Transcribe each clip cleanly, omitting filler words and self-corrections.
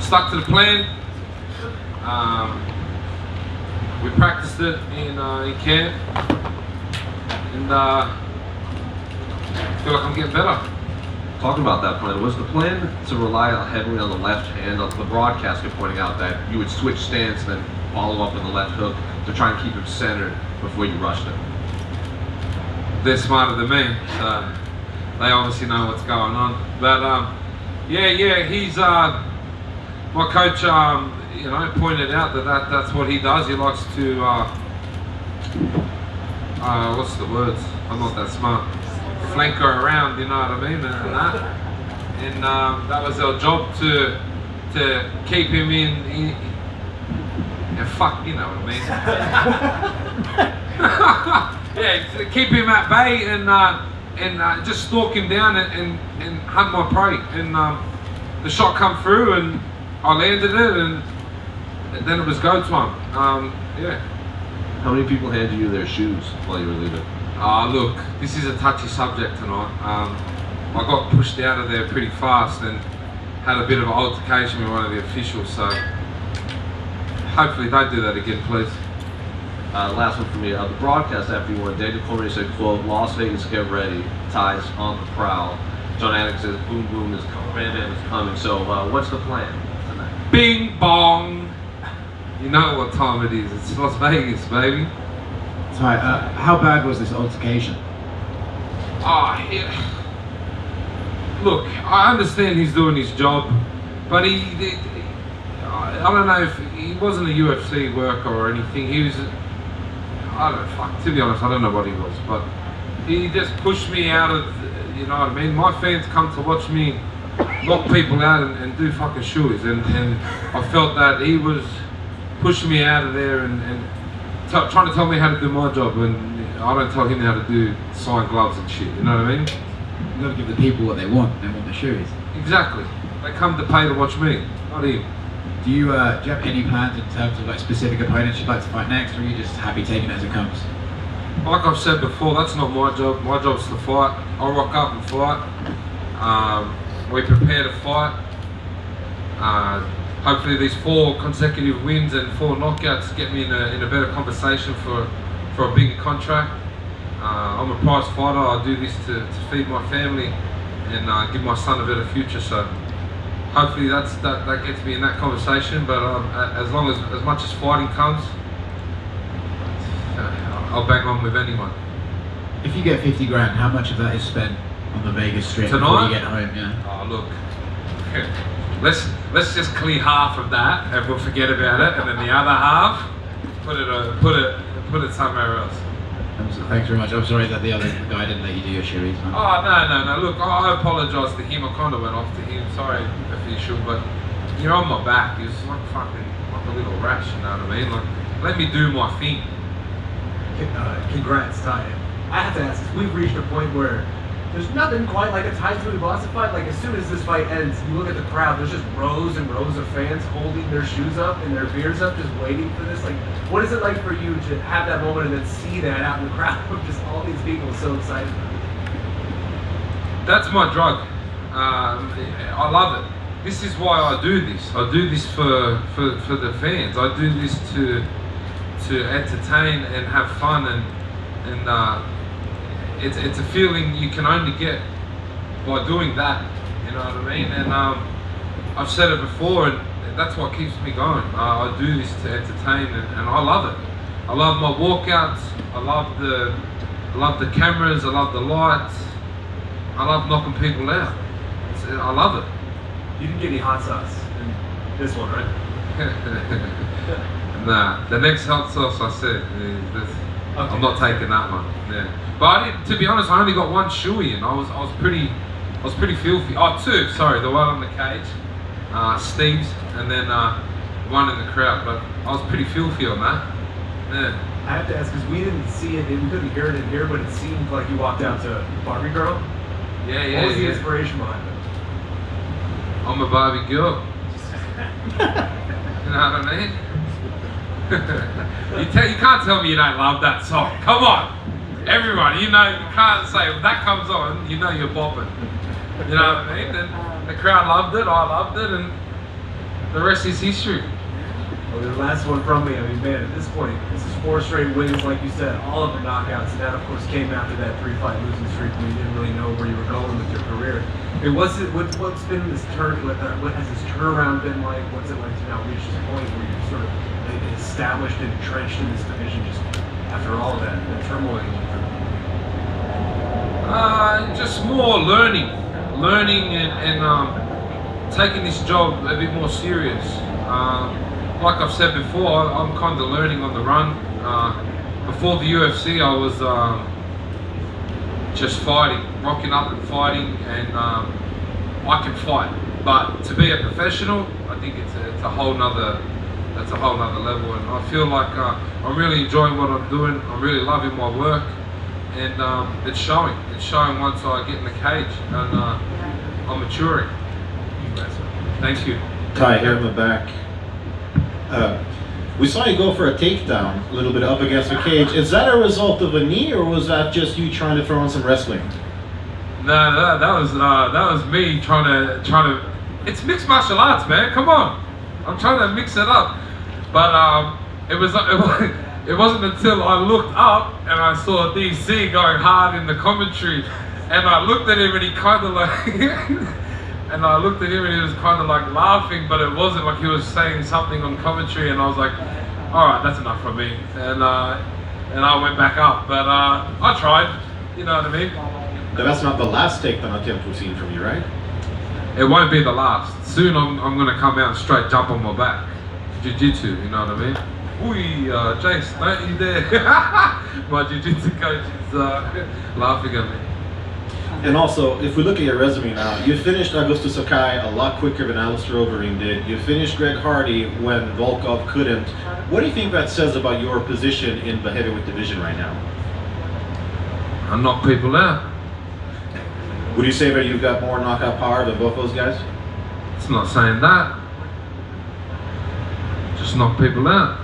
stuck to the plan. We practiced it in camp, and I feel like I'm getting better. Talking about that plan, was the plan to rely heavily on the left hand? The broadcaster pointing out that you would switch stance, then follow up with the left hook to try and keep him centered before you rushed him. They're smarter than me, so they obviously know what's going on. But he's my coach. Pointed out that's what he does. He likes to what's the words? I'm not that smart. Flank her around, you know what I mean, and that was our job to keep him in fuck, you know what I mean. Yeah, to keep him at bay and just stalk him down and hunt my prey. And the shot come through and I landed it, and then it was go time. Yeah. How many people handed you their shoes while you were leaving? Look, this is a touchy subject tonight. I got pushed out of there pretty fast and had a bit of an altercation with one of the officials, so hopefully don't do that again, please. Last one for me. The broadcast after you won, David Cormier said, quote, "Las Vegas, get ready. Tai's on the prowl." John Anik says, "Boom Boom is coming. Bam Bam is coming." So what's the plan tonight? Bing bong. You know what time it is. It's Las Vegas, baby. Tai, how bad was this altercation? Yeah. Look, I understand he's doing his job, but I don't know if he wasn't a UFC worker or anything. He was, I don't know, fuck, to be honest, I don't know what he was, but he just pushed me out of, you know what I mean? My fans come to watch me knock people out and do fucking shoes, and I felt that he was pushing me out of there and trying to tell me how to do my job, and I don't tell him how to do sign gloves and shit, you know what I mean? You gotta give the people what they want the shoes. Exactly. They come to pay to watch me, not him. Do you have any plans in terms of like specific opponents you'd like to fight next, or are you just happy taking it as it comes? Like I've said before, that's not my job. My job's to fight. I'll rock up and fight. We prepare to fight. Hopefully these 4 consecutive wins and 4 knockouts get me in a better conversation for a bigger contract. I'm a prize fighter. I do this to feed my family and give my son a better future. So hopefully that gets me in that conversation. But as much as fighting comes, I'll bang on with anyone. If you get 50 grand, how much of that is spent on the Vegas Strip tonight? Before you get home? Yeah. Oh look, let's just clear half of that and we'll forget about it, and then the other half put it somewhere else. Thanks very much. I'm sorry that the other guy didn't let you do your shoes. Oh no. Look, I apologise to him. I kind of went off to him. Sorry, official, but you're on my back. It's like fucking like a little rash. You know what I mean? Like, let me do my thing. Congrats, Tai. I have to ask, we've reached a point where there's nothing quite like a Tai Tuivasa fight. Like, as soon as this fight ends, you look at the crowd, there's just rows and rows of fans holding their shoes up and their beers up, just waiting for this. Like, what is it like for you to have that moment and then see that out in the crowd of just all these people so excited? That's my drug. I love it. This is why I do this. I do this for the fans. I do this to entertain and have fun, and it's a feeling you can only get by doing that, you know what I mean? And I've said it before, and that's what keeps me going. I do this to entertain, and I love it. I love my walkouts. I love the cameras. I love the lights. I love knocking people out. I love it. You didn't get any hot sauce in this one, right? Nah, the next hot sauce I said, okay. I'm not taking that one. Yeah, but I didn't. To be honest, I only got 1 shoey in. I was pretty filthy. Oh, 2. Sorry, the one on the cage, Steve's, and then one in the crowd. But I was pretty filthy on that. Yeah. I have to ask because we didn't see it and we couldn't hear it in here, but it seemed like you walked out to Barbie Girl. Yeah. What was the inspiration behind it? I'm a Barbie girl. You know what I mean? You can't tell me you don't love that song. Come on, everyone. You know, you can't say when that comes on. You know you're bopping. You know what I mean? And the crowd loved it. I loved it, and the rest is history. Well, the last one from me, I mean, man, at this point, this is 4 straight wins, like you said, all of them knockouts, and that, of course, came after that 3-fight losing streak when you didn't really know where you were going with your career. I mean, what's been this what has this turnaround been like? What's it like to now reach this point where you're sort of established and entrenched in this division just after all of that turmoil you went through? Just more learning and taking this job a bit more serious. Like I've said before, I'm kind of learning on the run. Before the UFC, I was just fighting, rocking up and fighting, and I can fight. But to be a professional, I think it's a whole nother level. And I feel like I'm really enjoying what I'm doing. I'm really loving my work, and it's showing. It's showing once I get in the cage, and I'm maturing. Thank you. Tai, here in the back. We saw you go for a takedown a little bit up against the cage. Is that a result of a knee, or was that just you trying to throw in some wrestling? No, that was me trying to. It's mixed martial arts, man. Come on, I'm trying to mix it up. But it wasn't until I looked up and I saw DC going hard in the commentary, and I looked at him and he kind of like. And I looked at him and he was kind of like laughing, but it wasn't like he was saying something on commentary, and I was like, all right, that's enough from me. And I went back up, but I tried, you know what I mean? That's not the last takedown attempt we've seen from you, right? It won't be the last. Soon I'm going to come out and straight jump on my back. Jiu-jitsu, you know what I mean? Ooh, Jace, don't you dare. My jiu-jitsu coach is laughing at me. And also, if we look at your resume now, you finished Augusto Sakai a lot quicker than Alistair Overeem did. You finished Greg Hardy when Volkov couldn't. What do you think that says about your position in the heavyweight division right now? I knock people out. Would you say that you've got more knockout power than both those guys? It's not saying that. Just knock people out.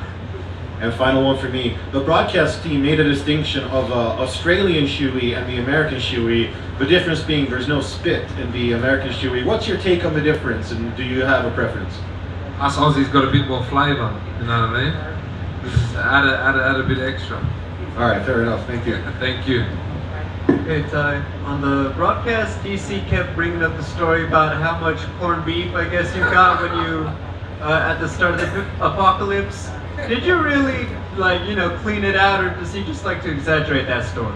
And final one for me. The broadcast team made a distinction of Australian shoey and the American shoey. The difference being there's no spit in the American shoey. What's your take on the difference, and do you have a preference? Us Aussies got a bit more flavour, you know what I mean? Just add a bit extra. All right, fair enough. Thank you. Thank you. Okay, Ty. On the broadcast, DC kept bringing up the story about how much corned beef, I guess, you got when you, at the start of the apocalypse. Did you really, like, you know, clean it out, or does he just like to exaggerate that story?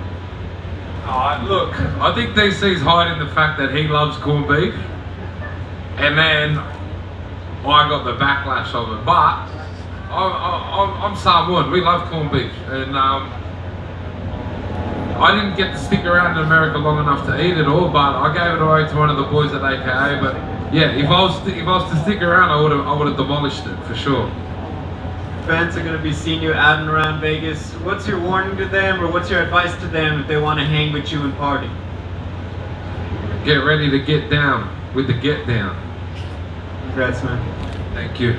Look, I think DC's hiding the fact that he loves corned beef, and then I got the backlash of it. But I'm Samoan. We love corned beef, and I didn't get to stick around in America long enough to eat it all. But I gave it away to one of the boys at AKA. But yeah, if I was to stick around, I would have demolished it for sure. Fans are going to be seeing you out and around Vegas. What's your warning to them, or what's your advice to them if they want to hang with you and party? Get ready to get down with the get down. Congrats, man. Thank you.